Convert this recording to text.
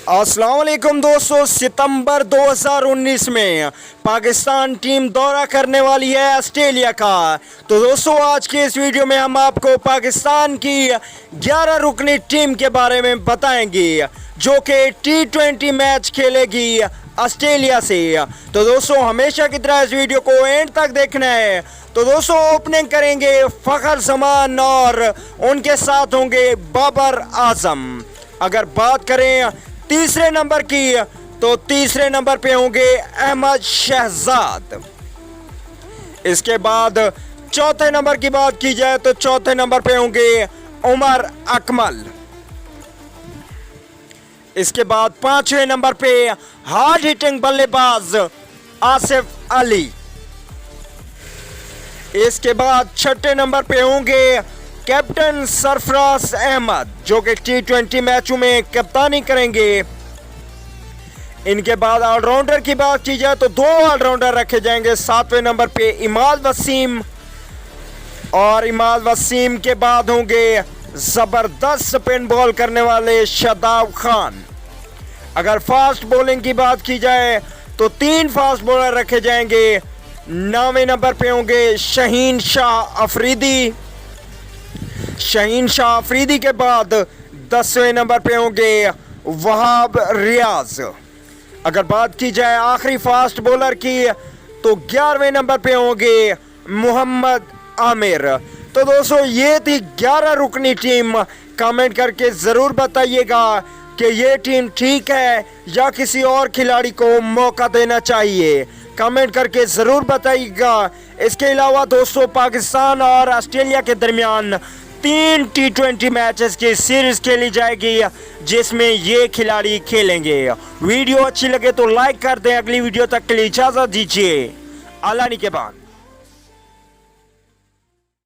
अस्सलाम वालेकुम दोस्तों, सितंबर 2019 में पाकिस्तान टीम दौरा करने वाली है ऑस्ट्रेलिया का। तो दोस्तों आज के इस वीडियो में हम आपको पाकिस्तान की 11 रुकनी टीम के बारे में बताएंगे जो कि T20 मैच खेलेगी ऑस्ट्रेलिया से। तो दोस्तों हमेशा की तरह इस वीडियो को एंड तक देखना है। तो दोस्तों ओपनिंग करेंगे फ़खर जमान और उनके साथ होंगे बाबर आजम। अगर बात करें तीसरे नंबर की तो तीसरे नंबर पे होंगे अहमद शहजाद। इसके बाद चौथे नंबर की बात की जाए तो चौथे नंबर पे होंगे उमर अकमल। इसके बाद पांचवें नंबर पे हार्ड हिटिंग बल्लेबाज आसिफ अली। इसके बाद छठे नंबर पे होंगे कैप्टन सरफराज अहमद जो कि T20 मैचों में कप्तानी करेंगे। इनके बाद ऑलराउंडर की बात की जाए तो दो ऑलराउंडर रखे जाएंगे। सातवें नंबर पे इमाद वसीम और इमाद वसीम के बाद होंगे जबरदस्त स्पिन बॉल करने वाले शादाब खान। अगर फास्ट बॉलिंग की बात की जाए तो तीन फास्ट बॉलर रखे जाएंगे। 9वें नंबर पे होंगे शहीन शाह अफरीदी। शहीन शाह अफरीदी के बाद 10वें नंबर पे होंगे वहाब रियाज। अगर बात की जाए आखिरी फास्ट बॉलर की तो 11वें नंबर पे होंगे मोहम्मद आमिर। तो दोस्तों ये थी 11 रुकनी टीम। कमेंट करके ज़रूर बताइएगा कि ये टीम ठीक है या किसी और खिलाड़ी को मौका देना चाहिए। कमेंट करके ज़रूर बताइएगा। इसके अलावा दोस्तों पाकिस्तान और ऑस्ट्रेलिया के दरमियान 3 T20 मैचेस की सीरीज खेली जाएगी जिसमें ये खिलाड़ी खेलेंगे। वीडियो अच्छी लगे तो लाइक कर दें। अगली वीडियो तक के लिए इजाज़त दीजिए। अल्लाह निगहबान।